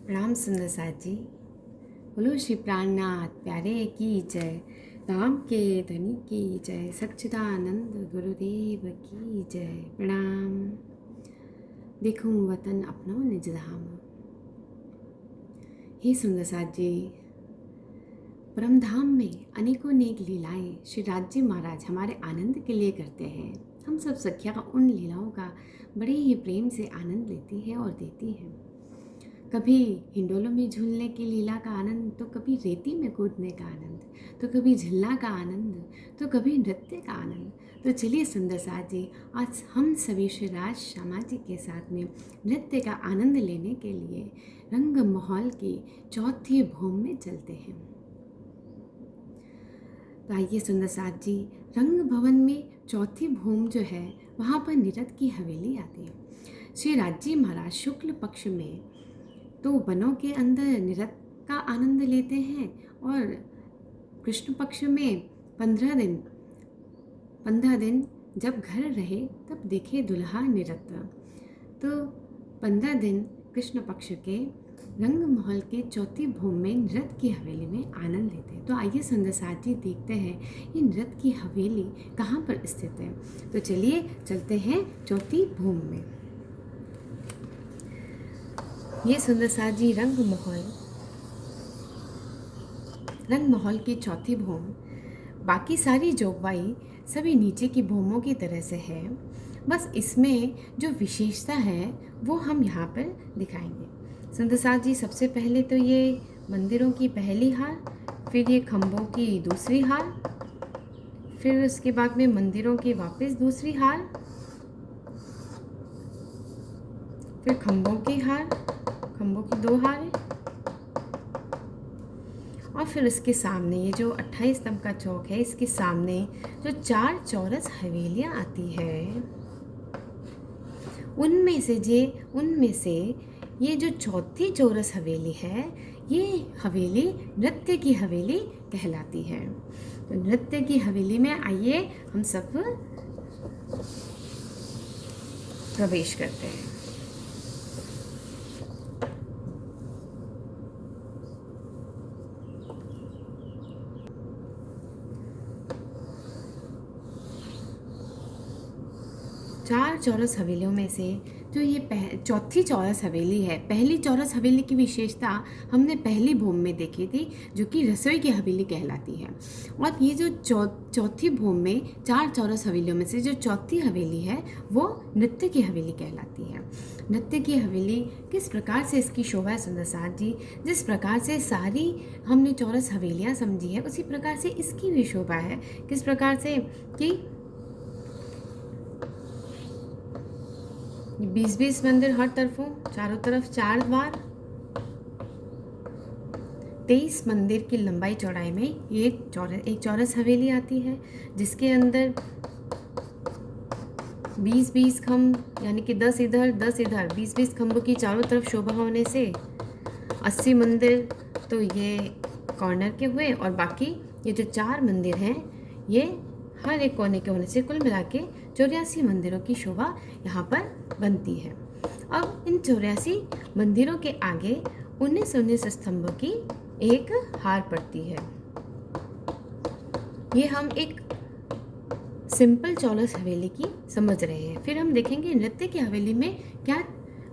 प्रणाम सुंदर साथ जी। बोलो श्री प्राणनाथ प्यारे की जय। राम के धनी की जय। सच्चिदानंद गुरुदेव की जय। प्रणाम। देखूं वतन अपनो निज धाम। हे सुंदर साथ जी, परम धाम में अनेकों नेक लीलाएं श्री राज्य महाराज हमारे आनंद के लिए करते हैं। हम सब सखिया उन लीलाओं का बड़े ही प्रेम से आनंद लेती है और देती है। कभी हिंडोलों में झूलने की लीला का आनंद, तो कभी रेती में कूदने का आनंद, तो कभी झिल्ला का आनंद, तो कभी नृत्य का आनंद। तो चलिए सुंदर साथ जी, आज हम सभी श्री राज श्यामा जी के साथ में नृत्य का आनंद लेने के लिए रंग महल की चौथी भूम में चलते हैं। तो आइए सुंदर साथ जी, रंग भवन में चौथी भूम जो है वहाँ पर निरत की हवेली आती है। श्री राज्य महाराज शुक्ल पक्ष में तो वनों के अंदर निरत का आनंद लेते हैं और कृष्ण पक्ष में 15 दिन जब घर रहे तब देखे दुल्हा निरत। तो 15 दिन कृष्ण पक्ष के रंग महल के चौथी भूम में नृत्य की हवेली में आनंद लेते हैं। तो आइए सुंदर साथ जी देखते हैं ये नृत्य की हवेली कहाँ पर स्थित है। तो चलिए चलते हैं चौथी भूम में। ये सुंदर साथ जी रंग महल की चौथी भूम, बाकी सारी जोगवाई सभी नीचे की भूमों की तरह से है, बस इसमें जो विशेषता है वो हम यहाँ पर दिखाएंगे। सुंदर साथ जी, सबसे पहले तो ये मंदिरों की पहली हार, फिर ये खम्भों की दूसरी हार, फिर उसके बाद में मंदिरों की वापस दूसरी हार, फिर खम्भों की हार, खम्भों की 2 हारें, और फिर इसके सामने ये जो 28 स्तंभ का चौक है, इसके सामने जो 4 चौरस हवेलियां आती है, उनमें से ये जो चौथी चौरस हवेली है, ये हवेली नृत्य की हवेली कहलाती है। तो नृत्य की हवेली में आइए हम सब प्रवेश करते हैं। चार चौरस हवेलियों में से जो ये चौथी चौरस हवेली है, पहली चौरस हवेली की विशेषता हमने पहली भूम में देखी थी, जो कि रसोई की हवेली कहलाती है। और ये जो चौथी भूम में 4 चौरस हवेलियों में से जो चौथी हवेली है वो नृत्य की हवेली कहलाती है। नृत्य की हवेली किस प्रकार से इसकी शोभा है सुंदर साथ जी, जिस प्रकार से सारी हमने चौरस हवेलियाँ समझी है उसी प्रकार से इसकी भी शोभा है। किस प्रकार से कि 20-20 मंदिर हर तरफों, चारों तरफ 4 द्वार, 23 मंदिर की लंबाई चौड़ाई में ये एक चौरस हवेली आती है, जिसके अंदर 20-20 खम्भ, यानी कि 10 इधर 10 इधर, 20-20 खम्भों की चारों तरफ शोभा होने से 80 मंदिर तो ये कॉर्नर के हुए, और बाकी ये जो 4 मंदिर हैं ये हर एक कोने के होने से कुल मिला के 84 मंदिरों की शोभा यहाँ पर बनती है। अब इन 84 मंदिरों के आगे 19 स्तंभों की एक हार पड़ती है। ये हम एक सिंपल चौरस हवेली की समझ रहे हैं। फिर हम देखेंगे नृत्य की हवेली में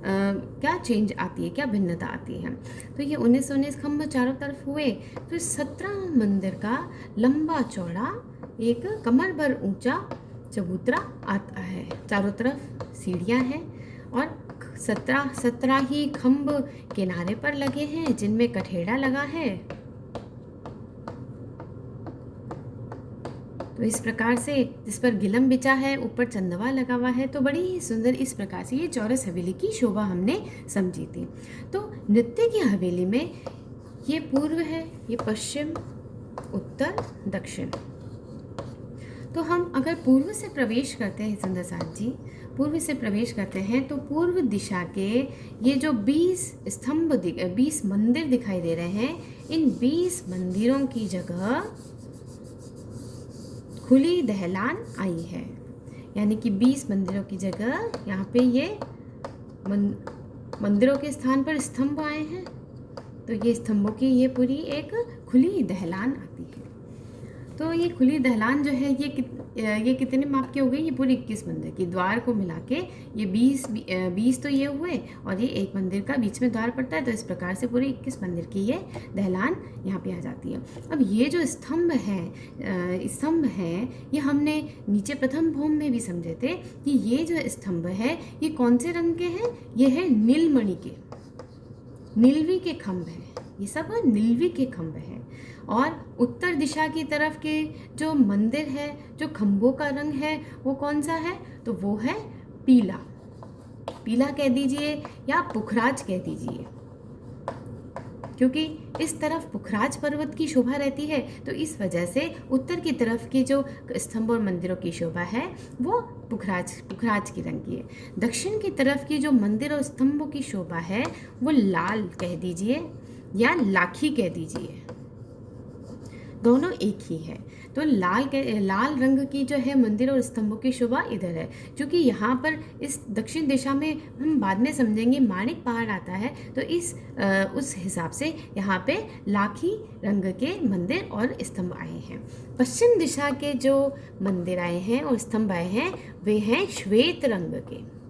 क्या चेंज आती है, क्या भिन्नता आती है। तो ये 19 खम्भ चारों तरफ हुए, फिर 17 मंदिर का लंबा चौड़ा एक कमर भर ऊंचा चबूतरा आता है। चारों तरफ सीढ़ियाँ हैं और 17 ही खम्भ किनारे पर लगे हैं जिनमें कठेड़ा लगा है। तो इस प्रकार से जिस पर गिलम बिछा है, ऊपर चंदवा लगा हुआ है, तो बड़ी ही सुंदर इस प्रकार से ये चौरस हवेली की शोभा हमने समझी थी। तो नृत्य की हवेली में ये पूर्व है, ये पश्चिम, उत्तर, दक्षिण। तो हम अगर पूर्व से प्रवेश करते हैं सुंदर साथ जी, पूर्व से प्रवेश करते हैं तो पूर्व दिशा के ये जो 20 मंदिर दिखाई दे रहे हैं, इन 20 मंदिरों की जगह खुली दहलान आई है। यानी कि 20 मंदिरों की जगह यहाँ पे ये मंदिरों के स्थान पर स्तंभ आए हैं तो ये स्तंभों की ये पूरी एक खुली दहलान आती है। तो ये खुली दहलान जो है ये कितने माप की हो गई? ये पूरी 21 मंदिर की, द्वार को मिला के ये 20 तो ये हुए, और ये एक मंदिर का बीच में द्वार पड़ता है। तो इस प्रकार से पूरी 21 मंदिर की ये दहलान यहाँ पे आ जाती है। अब ये जो स्तंभ है ये हमने नीचे प्रथम भौम में भी समझे थे कि ये जो स्तंभ है ये कौन से रंग के हैं? ये है नीलमणि के, नीलवी के खंभ है, ये सब नीलवी के खंभ है। और उत्तर दिशा की तरफ के जो मंदिर है, जो खंभों का रंग है वो कौन सा है? तो वो है पीला, पीला कह दीजिए या पुखराज कह दीजिए, क्योंकि इस तरफ पुखराज पर्वत की शोभा रहती है। तो इस वजह से उत्तर की तरफ के जो स्तंभ और मंदिरों की शोभा है वो पुखराज की रंग की है। दक्षिण की तरफ की जो मंदिर और स्तंभों की शोभा है वो लाल कह दीजिए या लाखी कह दीजिए, दोनों एक ही है। तो लाल रंग की जो है मंदिर और स्तंभों की शोभा इधर है, क्योंकि यहाँ पर इस दक्षिण दिशा में हम बाद में समझेंगे माणिक पहाड़ आता है, तो उस हिसाब से यहाँ पे लाखी रंग के मंदिर और स्तंभ आए हैं। पश्चिम दिशा के जो मंदिर आए हैं और स्तंभ आए हैं वे हैं श्वेत रंग के,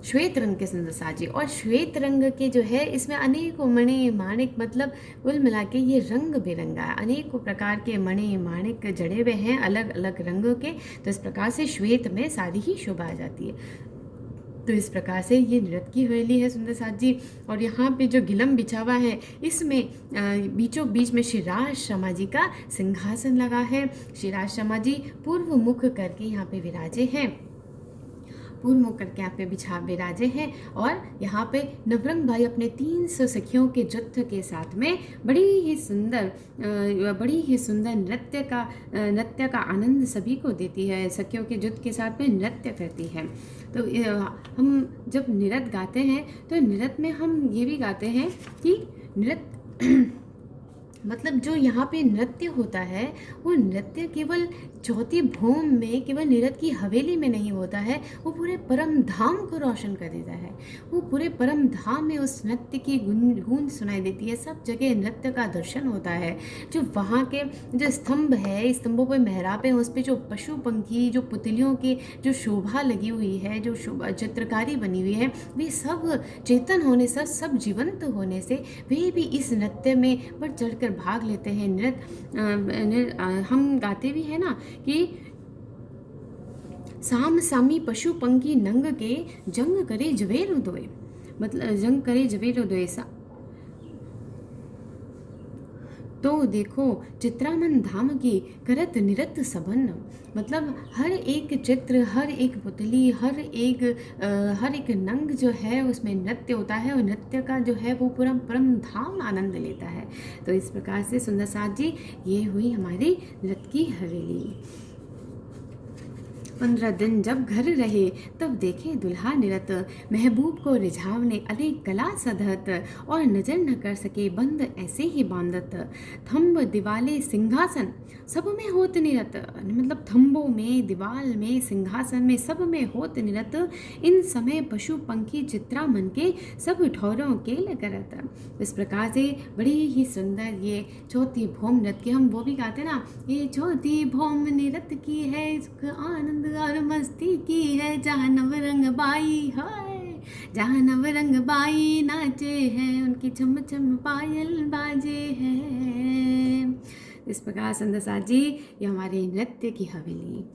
श्वेत रंग के सुंदर साजी। और श्वेत रंग के जो है इसमें अनेकों मणि माणिक, मतलब कुल मिला के ये रंग बिरंगा है, अनेकों प्रकार के मणि माणिक जड़े हुए हैं अलग अलग रंगों के। तो इस प्रकार से श्वेत में सारी ही शोभा आ जाती है। तो इस प्रकार से ये नृत्य की हवेली है सुंदर साज जी। और यहाँ पे जो गिलम बिछा हुआ है इसमें बीचों बीच में श्री राज शर्मा जी का सिंहासन लगा है। श्री राज शर्मा जी पूर्व मुख करके यहाँ पे विराजे हैं, पूर्व मुख करके यहाँ पे विराजे हैं। और यहाँ पे नवरंग भाई अपने 300 सखियों के जत्थ के साथ में बड़ी ही सुंदर नृत्य का आनंद सभी को देती है। सखियों के जुट के साथ में नृत्य करती है। तो हम जब नृत्य गाते हैं तो नृत्य में हम ये भी गाते हैं कि नृत्य मतलब जो यहाँ पे नृत्य होता है वो नृत्य केवल चौथी भौम में, केवल नृत्य की हवेली में नहीं होता है, वो पूरे परम धाम को रोशन कर देता है। वो पूरे परम धाम में उस नृत्य की गूंज सुनाई देती है। सब जगह नृत्य का दर्शन होता है। जो वहाँ के जो स्तंभ है, स्तंभों पर मेहराब है, उस पर जो पशु पंखी, जो पुतलियों की जो शोभा लगी हुई है, जो चित्रकारी बनी हुई है, वे सब चेतन होने से, सब जीवंत होने से वे भी इस नृत्य में बढ़ चढ़ कर भाग लेते हैं। नृत्य हम गाते भी हैं ना कि साम सामी पशु पंखी नंग के जंग करे जवेर उदोए, मतलब जंग करे जवेर उदोए। तो देखो चित्रामन धाम की करत निरत सबन, मतलब हर एक चित्र, हर एक पुतली, हर एक नंग जो है उसमें नृत्य होता है, और नृत्य का जो है वो पूरा परम धाम आनंद लेता है। तो इस प्रकार से सुंदर साज जी ये हुई हमारी नृत्य की हवेली। 15 दिन जब घर रहे तब देखे दुल्हा निरत, महबूब को रिझावने अनेक कला सधत, और नजर न कर सके बंद ऐसे ही बांधत। थंब दिवाले सिंहासन सब में होत निरत, मतलब थंबों में, दीवाल में, सिंहासन में, सब में होत निरत। इन समय पशु पंखी चित्रामन के सब ठौरों के करत। इस प्रकार से बड़ी ही सुंदर ये चौथी भौम नृत्य, हम वो भी गाते ना, ये चौथी भौम नृत्य की है, सुख आनंद और मस्ती की है, जहाँ नवरंग बाई है, जहाँ नवरंग बाई नाचे हैं, उनकी छम छम पायल बाजे हैं। इस प्रकार सुंदर साज जी ये हमारे नृत्य की हवेली।